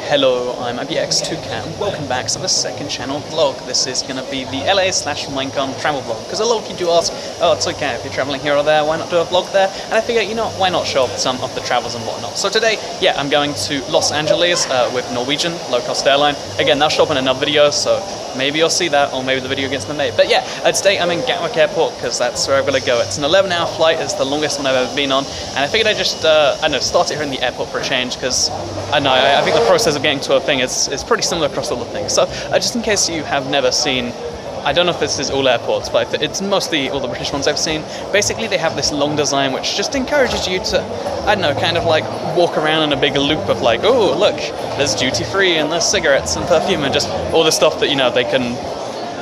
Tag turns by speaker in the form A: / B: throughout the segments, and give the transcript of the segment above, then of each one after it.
A: Hello, I'm IBX2Cat. Welcome back to the second channel vlog. This is going to be the LA/Minecon travel vlog, because a lot of you do ask, oh, it's okay if you're traveling here or there, why not do a vlog there? And I figure, you know, why not show off some of the travels and whatnot. So today, yeah, I'm going to Los Angeles with Norwegian, low-cost airline. Again, that'll show up in another video, so maybe you'll see that, or maybe the video gets made. But yeah, today I'm in Gatwick Airport, because that's where I'm going to go. It's an 11-hour flight, it's the longest one I've ever been on, and I figured I'd just, I don't know, start it here in the airport for a change, because, I don't know, I think the process of getting to a thing is pretty similar across all the things. So, just in case you have never seen, I don't know if this is all airports, but it's mostly all the British ones I've seen. Basically, they have this long design which just encourages you to, I don't know, kind of like walk around in a big loop of like, oh, look, there's duty-free and there's cigarettes and perfume and just all the stuff that, you know, they can,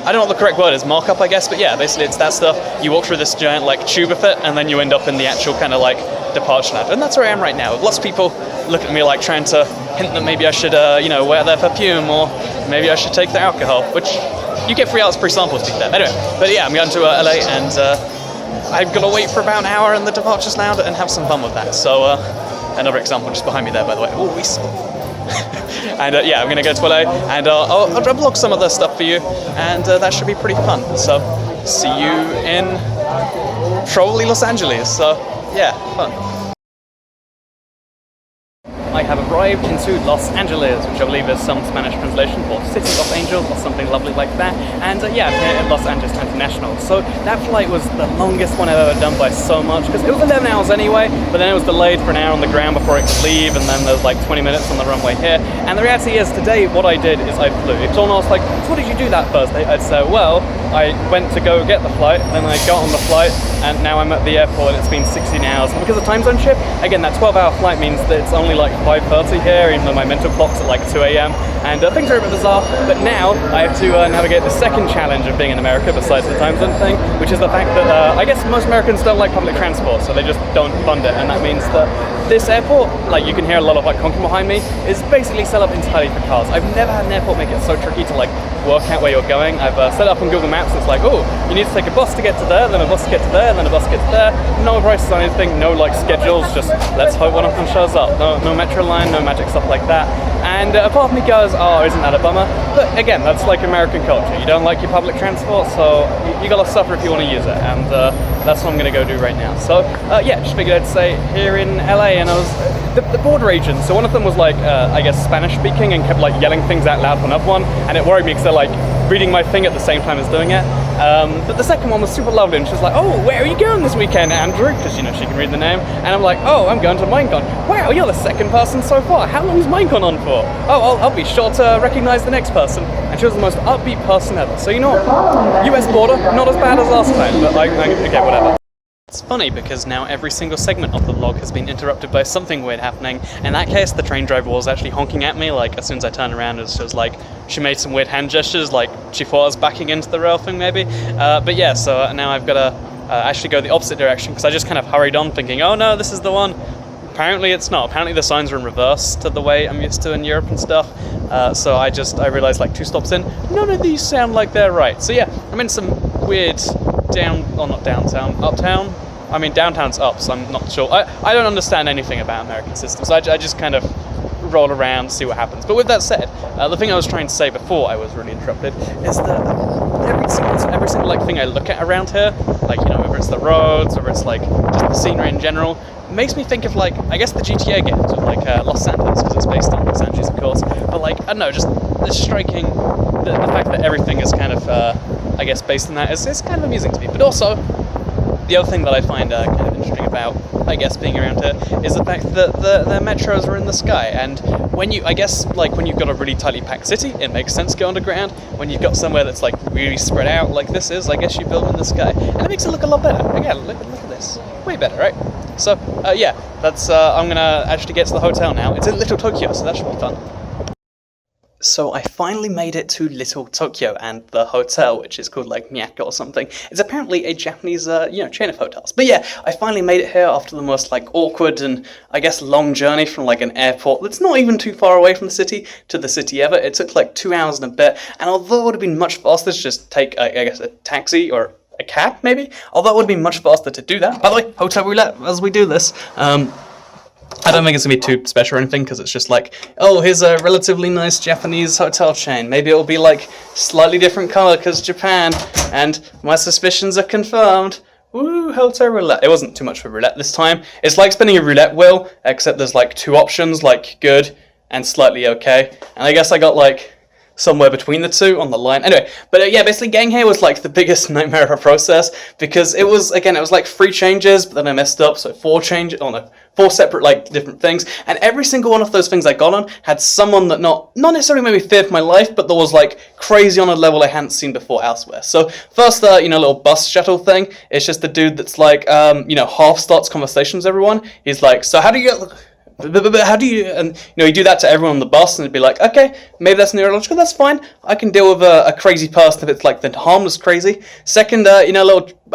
A: I don't know what the correct word is, markup, I guess, but yeah, basically it's that stuff. You walk through this giant, like, tube of it, and then you end up in the actual kind of, like, departure lounge. And that's where I am right now. Lots of people look at me, like, trying to hint that maybe I should, you know, wear their perfume, or maybe I should take their alcohol, which you get free free samples to do that. Anyway, but yeah, I'm going to LA, and I'm going to wait for about an hour in the departures lounge and have some fun with that. So, another example just behind me there, by the way. Oh, we saw. And yeah, I'm going to go to LA, and I'll vlog some of the stuff for you, and that should be pretty fun. So, see you in probably Los Angeles. So, yeah, fun. I have arrived into Los Angeles, which I believe is some Spanish translation for City of Angels or something lovely like that. And yeah, I'm here at Los Angeles International. So that flight was the longest one I've ever done by so much, because it was 11 hours anyway, but then it was delayed for an hour on the ground before it could leave, and then there's like 20 minutes on the runway here. And the reality is, today what I did is I flew. If someone asked like, so what did you do that Thursday? I'd say, well, I went to go get the flight, then I got on the flight, and now I'm at the airport, and it's been 16 hours. And because of time zone shift, again, that 12-hour flight means that it's only like 5:30 here, even though my mental clock's at like 2 AM, and things are a bit bizarre. But now I have to navigate the second challenge of being in America, besides the time zone thing, which is the fact that I guess most Americans don't like public transport, so they just don't fund it, and that means that this airport, like you can hear a lot of like honking behind me, is basically set up entirely for cars. I've never had an airport make it so tricky to like work out where you're going. I've set up on Google Maps, it's like, oh, you need to take a bus to get to there, then a bus to get to there, then a bus to get to there. No prices on anything, no like schedules, just let's hope one of them shows up. No metro line, no magic stuff like that. And a part of me goes, oh, isn't that a bummer? But again, that's like American culture. You don't like your public transport, so you gotta suffer if you want to use it. And that's what I'm gonna go do right now. So yeah, just figured I'd say here in LA, and I was the border agents. So one of them was like, I guess Spanish speaking, and kept like yelling things out loud for another one, and it worried me because they're like reading my thing at the same time as doing it. But the second one was super lovely, and she was like, oh, where are you going this weekend, Andrew? Because, you know, she can read the name. And I'm like, oh, I'm going to Minecon. Wow, you're the second person so far. How long's Minecon on for? Oh, I'll be sure to recognize the next person. And she was the most upbeat person ever. So, you know what? US border, not as bad as last time, but like, okay, whatever. It's funny because now every single segment of the vlog has been interrupted by something weird happening. In that case, the train driver was actually honking at me, like as soon as I turned around, it was just like, she made some weird hand gestures, like she thought I was backing into the rail thing maybe. But yeah, so now I've got to actually go the opposite direction, because I just kind of hurried on thinking, oh no, this is the one. Apparently it's not. Apparently the signs are in reverse to the way I'm used to in Europe and stuff. So I realized like 2 stops in, none of these sound like they're right. So yeah, I'm in some weird uptown. I mean, downtown's up, so I'm not sure. I don't understand anything about American systems. I just kind of roll around, see what happens. But with that said, the thing I was trying to say before I was really interrupted is that every single like thing I look at around here, like, you know, whether it's the roads or it's like just the scenery in general, makes me think of like, I guess the GTA games of like Los Angeles, because it's based on Los Angeles, of course. But like, I don't know, just it's striking the fact that everything is kind of, I guess, based on that is kind of amusing to me. But also, the other thing that I find kind of interesting about, I guess, being around here is the fact that the metros are in the sky. And when you, I guess, like when you've got a really tightly packed city, it makes sense to go underground. When you've got somewhere that's like really spread out like this is, I guess you build in the sky. And it makes it look a lot better. Again, look at this. Way better, right? So, yeah, that's, I'm gonna actually get to the hotel now. It's in Little Tokyo, so that should be fun. So I finally made it to Little Tokyo, and the hotel, which is called like Miyako or something, is apparently a Japanese, you know, chain of hotels. But yeah, I finally made it here after the most like awkward and I guess long journey from like an airport that's not even too far away from the city to the city ever. It took like 2 hours and a bit, and although it would have been much faster to just take, I guess, a taxi or a cab maybe, although it would have been much faster to do that. By the way, hotel roulette as we do this. I don't think it's gonna be too special or anything, because it's just like, oh, here's a relatively nice Japanese hotel chain. Maybe it'll be like slightly different color because Japan, and my suspicions are confirmed. Woo, hotel roulette. It wasn't too much for roulette this time. It's like spinning a roulette wheel, except there's like two options, like good and slightly okay. And I guess I got like somewhere between the two on the line. Anyway, but yeah, basically getting here was like the biggest nightmare of a process, because it was, again, it was like 3 changes, but then I messed up, so 4 changes, oh no, 4 separate like different things, and every single one of those things I got on had someone that not necessarily made me fear for my life, but that was like crazy on a level I hadn't seen before elsewhere. So first, little bus shuttle thing, it's just the dude that's like, half starts conversations with everyone. He's like, so how do you get... How do you, and you do that to everyone on the bus, and it'd be like, okay, maybe that's neurological, that's fine. I can deal with a crazy person if it's like the harmless crazy. Second, I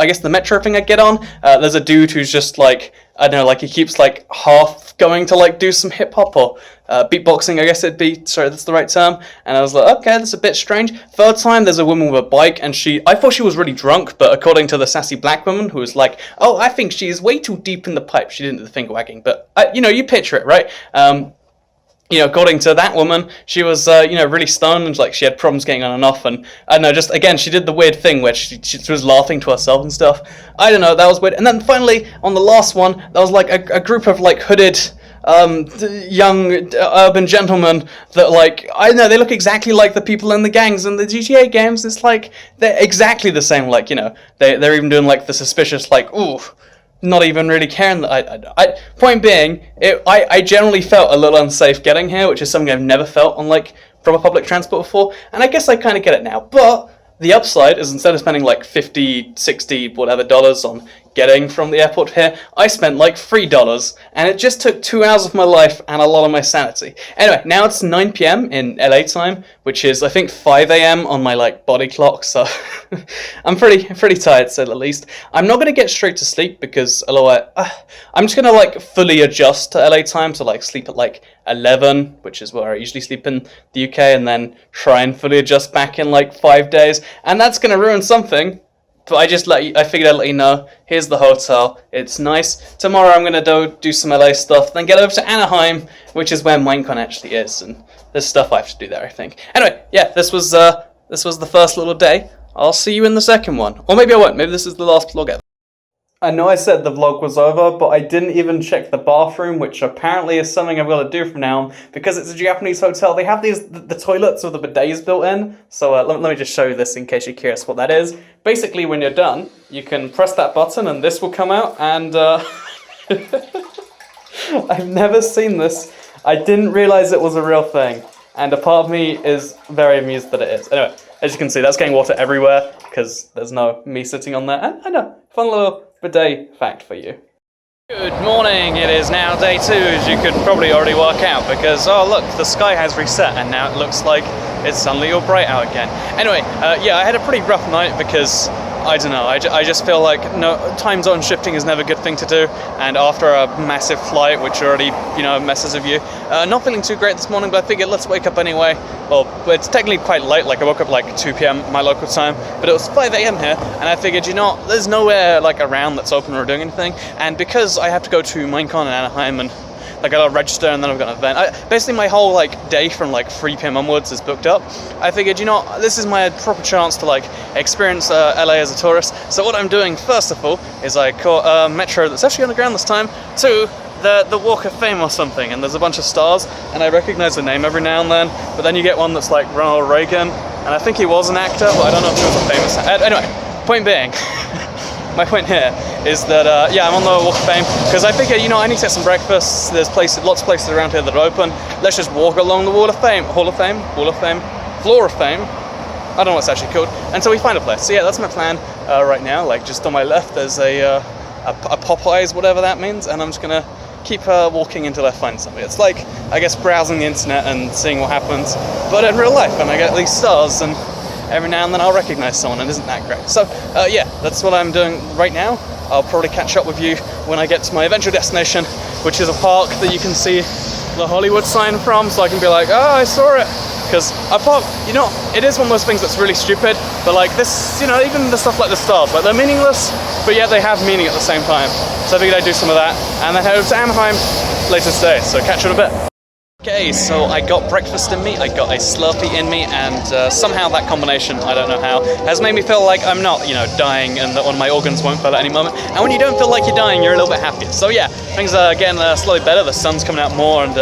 A: guess the metro thing I get on, there's a dude who's just like, I don't know, like he keeps like half going to like do some hip hop or beatboxing, I guess it'd be, sorry, that's the right term. And I was like, okay, that's a bit strange. Third time, there's a woman with a bike, and I thought she was really drunk, but according to the sassy black woman, who was like, oh, I think she is way too deep in the pipe. She didn't do the finger wagging, but you picture it, right? According to that woman, she was, really stoned, and like she had problems getting on and off, and I don't know, just again, she did the weird thing where she was laughing to herself and stuff. I don't know, that was weird. And then finally, on the last one, there was like a group of like hooded, young urban gentlemen that like, I don't know, they look exactly like the people in the gangs in the GTA games. It's like, they're exactly the same, like, they're even doing like the suspicious, like, ooh, not even really caring that point being, I generally felt a little unsafe getting here, which is something I've never felt on like proper public transport before, and I guess I kind of get it now. But the upside is, instead of spending like 50, 60, whatever dollars on getting from the airport here, I spent like $3, and it just took 2 hours of my life and a lot of my sanity. Anyway, now it's 9 p.m. in LA time, which is I think 5 a.m. on my like body clock, so I'm pretty tired, to say the least. I'm not gonna get straight to sleep, because otherwise I'm just gonna like fully adjust to LA time, so like sleep at like 11, which is where I usually sleep in the UK, and then try and fully adjust back in like 5 days, and that's gonna ruin something. But I figured I'd let you know. Here's the hotel. It's nice. Tomorrow I'm gonna do some LA stuff, then get over to Anaheim, which is where Minecon actually is, and there's stuff I have to do there, I think. Anyway, yeah, this was the first little day. I'll see you in the second one, or maybe I won't. Maybe this is the last vlog ever. I know I said the vlog was over, but I didn't even check the bathroom, which apparently is something I've got to do from now on, because it's a Japanese hotel. They have the toilets with the bidets built in, so let me just show you this in case you're curious what that is. Basically, when you're done, you can press that button and this will come out, and I've never seen this. I didn't realize it was a real thing, and a part of me is very amused that it is. Anyway, as you can see, that's getting water everywhere, because there's no me sitting on there, and I know, fun little bidet fact for you. Good morning, it is now day 2, as you could probably already work out, because, oh look, the sky has reset and now it looks like it's suddenly all bright out again. Anyway, yeah, I had a pretty rough night because, I don't know, I just feel like time zone shifting is never a good thing to do, and after a massive flight, which already, messes with you, not feeling too great this morning, but I figured let's wake up anyway. Well, it's technically quite late, like I woke up like 2 p.m. my local time, but it was 5 a.m. here, and I figured, there's nowhere like around that's open or doing anything, and because I have to go to Minecon in Anaheim, and like I gotta register, and then I've got an event. Basically my whole like day from like 3 p.m. onwards is booked up. I figured, this is my proper chance to like experience LA as a tourist. So what I'm doing first of all is I caught a metro that's actually underground this time to the Walk of Fame or something, and there's a bunch of stars, and I recognize the name every now and then, but then you get one that's like Ronald Reagan, and I think he was an actor, but I don't know if he was a famous actor. Anyway, point being, my point here is that, yeah, I'm on the Walk of Fame, because I figure, I need to get some breakfast. There's lots of places around here that are open. Let's just walk along the Wall of Fame, Floor of Fame, I don't know what's actually called, until we find a place. So yeah, that's my plan right now. Like, just on my left, there's a Popeyes, whatever that means, and I'm just gonna keep walking until I find something. It's like, I guess, browsing the internet and seeing what happens, but in real life, and I get these stars, and every now and then I'll recognize someone, and isn't that great? So, yeah, that's what I'm doing right now. I'll probably catch up with you when I get to my eventual destination, which is a park that you can see the Hollywood sign from, so I can be like, oh, I saw it. Because apart, you know, it is one of those things that's really stupid, but like this, you know, even the stuff like the stars, like they're meaningless, but yet they have meaning at the same time. So I figured I'd do some of that, and then head over to Anaheim later today, so catch you in a bit. Okay, so I got breakfast in me, I got a Slurpee in me, and somehow that combination, I don't know how, has made me feel like I'm not, you know, dying and that one of my organs won't fail at any moment. And when you don't feel like you're dying, you're a little bit happier. So yeah, things are getting slowly better, the sun's coming out more, and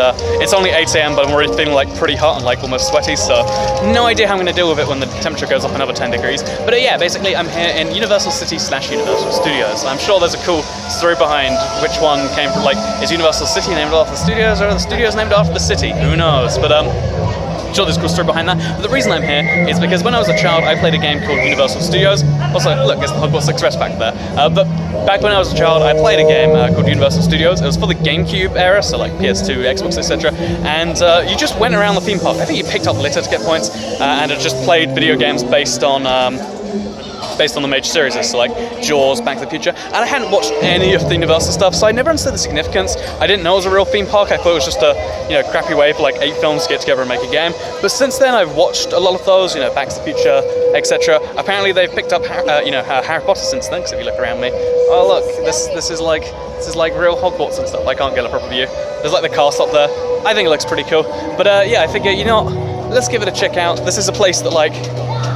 A: it's only 8 AM, but I'm already feeling like pretty hot and like almost sweaty, so no idea how I'm going to deal with it when the temperature goes up another 10 degrees. But yeah, basically I'm here in Universal City / Universal Studios. I'm sure there's a cool story behind which one came from, like, is Universal City named after the studios, or are the studios named after the city? Who knows? But sure, there's a cool story behind that. But the reason I'm here is because when I was a child, I played a game called Universal Studios. Also, look, it's the Hogwarts Express back there. But back when I was a child, I played a game called Universal Studios. It was for the GameCube era, so like PS2, Xbox, etc. And you just went around the theme park. I think you picked up litter to get points, and it just played video games based on the major series, so like Jaws, Back to the Future, and I hadn't watched any of the Universal stuff, so I never understood the significance. I didn't know it was a real theme park. I thought it was just a, you know, crappy way for like 8 films to get together and make a game. But since then, I've watched a lot of those, you know, Back to the Future, etc. Apparently, they've picked up, you know, Harry Potter since then. Because if you look around me, oh look, this is like real Hogwarts and stuff. I can't get a proper view. There's like the castle up there. I think it looks pretty cool. But yeah, I figure, you know, let's give it a check out. This is a place that like.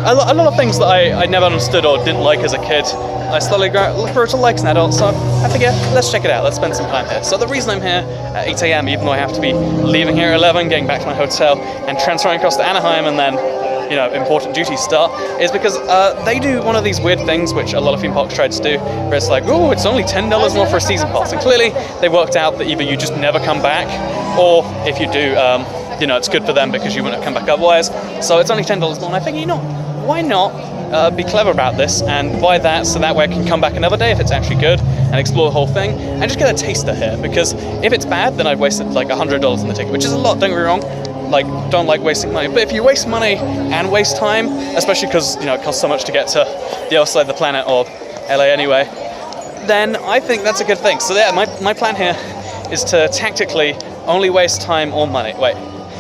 A: A lot of things that I never understood or didn't like as a kid, I slowly grew to like as an adult, so I figure, let's check it out, let's spend some time here. So the reason I'm here at 8 AM, even though I have to be leaving here at 11, getting back to my hotel, and transferring across to Anaheim, and then, you know, important duties start, is because they do one of these weird things, which a lot of theme parks try to do, where it's like, oh, it's only $10 more for a season pass, and clearly they worked out that either you just never come back, or if you do, you know, it's good for them because you wouldn't come back otherwise. So it's only $10 more, and I think, you know, why not be clever about this and buy that, so that way I can come back another day if it's actually good and explore the whole thing and just get a taster here, because if it's bad, then I've wasted like $100 on the ticket, which is a lot, don't get me wrong. Like, don't like wasting money, but if you waste money and waste time, especially because, you know, it costs so much to get to the other side of the planet, or LA anyway, then I think that's a good thing. So yeah, my plan here is to tactically only waste time or money. Wait,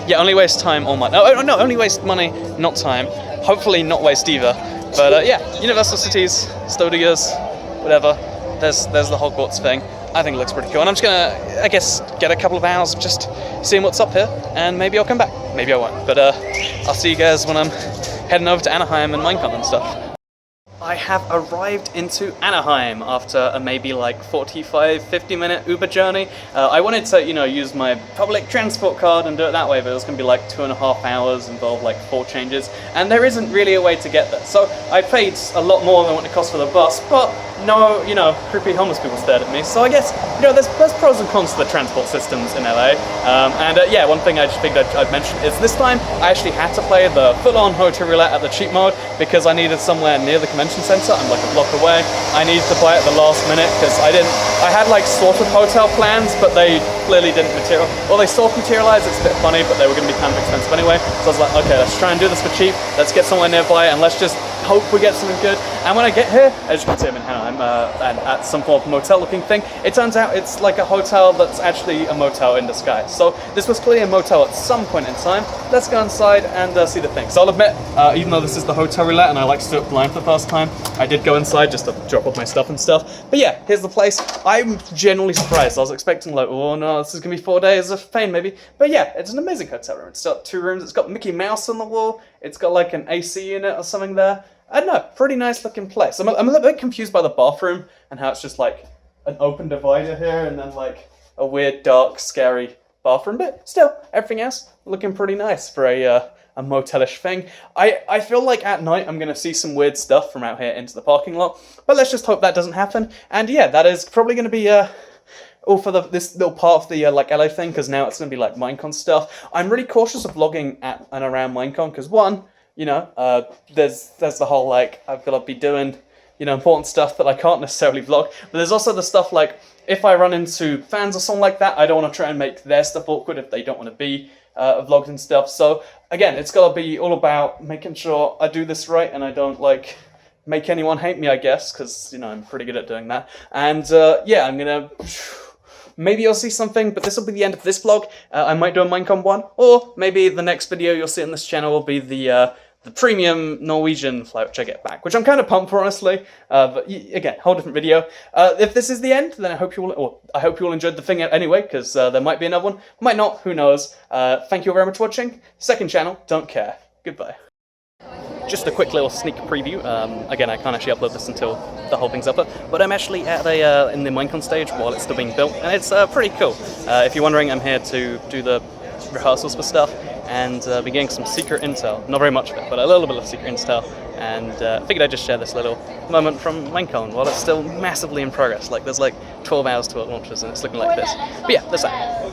A: yeah, only waste time or money. No, only waste money, not time. Hopefully not waste either. But yeah, Universal Cities, Studios, whatever. There's the Hogwarts thing. I think it looks pretty cool. And I'm just gonna, I guess, get a couple of hours just seeing what's up here, and maybe I'll come back. Maybe I won't. But I'll see you guys when I'm heading over to Anaheim and Minecon and stuff. I have arrived into Anaheim after a maybe like 45-50 minute Uber journey. I wanted to, you know, use my public transport card and do it that way, but it was going to be like 2.5 hours, involve like 4 changes, and there isn't really a way to get there. So I paid a lot more than what it cost for the bus, but no, you know, creepy homeless people stared at me. So I guess, you know, there's pros and cons to the transport systems in LA. Yeah, one thing I just figured I'd mention is this time I actually had to play the full-on hotel roulette at the cheap mode because I needed somewhere near the convention center. I'm like a block away. I needed to buy it at the last minute because I had like sort of hotel plans, but they clearly didn't materialize. Well, they sort of materialized, it's a bit funny, but they were going to be kind of expensive anyway. So I was like, okay, let's try and do this for cheap. Let's get somewhere nearby and let's just hope we get something good. And when I get here, as you can see, I'm in Anaheim, and at some form of motel looking thing, it turns out it's like a hotel that's actually a motel in disguise. So this was clearly a motel at some point in time. Let's go inside and see the thing. So I'll admit, even though this is the hotel roulette and I like to do it blind for the first time, I did go inside just to drop off my stuff and stuff. But yeah, here's the place. I'm genuinely surprised. I was expecting like, oh no, this is gonna be 4 days of pain maybe. But yeah, it's an amazing hotel room. It's got 2 rooms. It's got Mickey Mouse on the wall. It's got like an AC unit or something there. I don't know, pretty nice looking place. I'm a little bit confused by the bathroom and how it's just like an open divider here and then like a weird, dark, scary bathroom. But still, everything else looking pretty nice for a motelish thing. I feel like at night I'm going to see some weird stuff from out here into the parking lot. But let's just hope that doesn't happen. And yeah, that is probably going to be all for this little part of the like LA thing, because now it's going to be like Minecon stuff. I'm really cautious of vlogging at and around Minecon because one, you know, there's the whole like I've got to be doing, you know, important stuff that I can't necessarily vlog. But there's also the stuff like if I run into fans or something like that, I don't want to try and make their stuff awkward if they don't want to be vlogged and stuff. So again, it's got to be all about making sure I do this right and I don't like make anyone hate me, I guess, because, you know, I'm pretty good at doing that. And yeah, I'm gonna maybe you'll see something, but this will be the end of this vlog. I might do a Minecon one, or maybe the next video you'll see on this channel will be the premium Norwegian flight which I get back, which I'm kind of pumped for, honestly. But again, whole different video. If this is the end, then I hope you all enjoyed the thing anyway, because there might be another one, might not, who knows. Thank you very much for watching. Second channel, don't care. Goodbye. Just a quick little sneak preview. Again, I can't actually upload this until the whole thing's up, but I'm actually at in the Minecon stage while it's still being built, and it's pretty cool. If you're wondering, I'm here to do the rehearsals for stuff, and be getting some secret intel. Not very much of it, but a little bit of secret intel, and figured I'd just share this little moment from Minecon while it's still massively in progress. Like, there's like 12 hours till it launches, and it's looking like this. But yeah, that's that.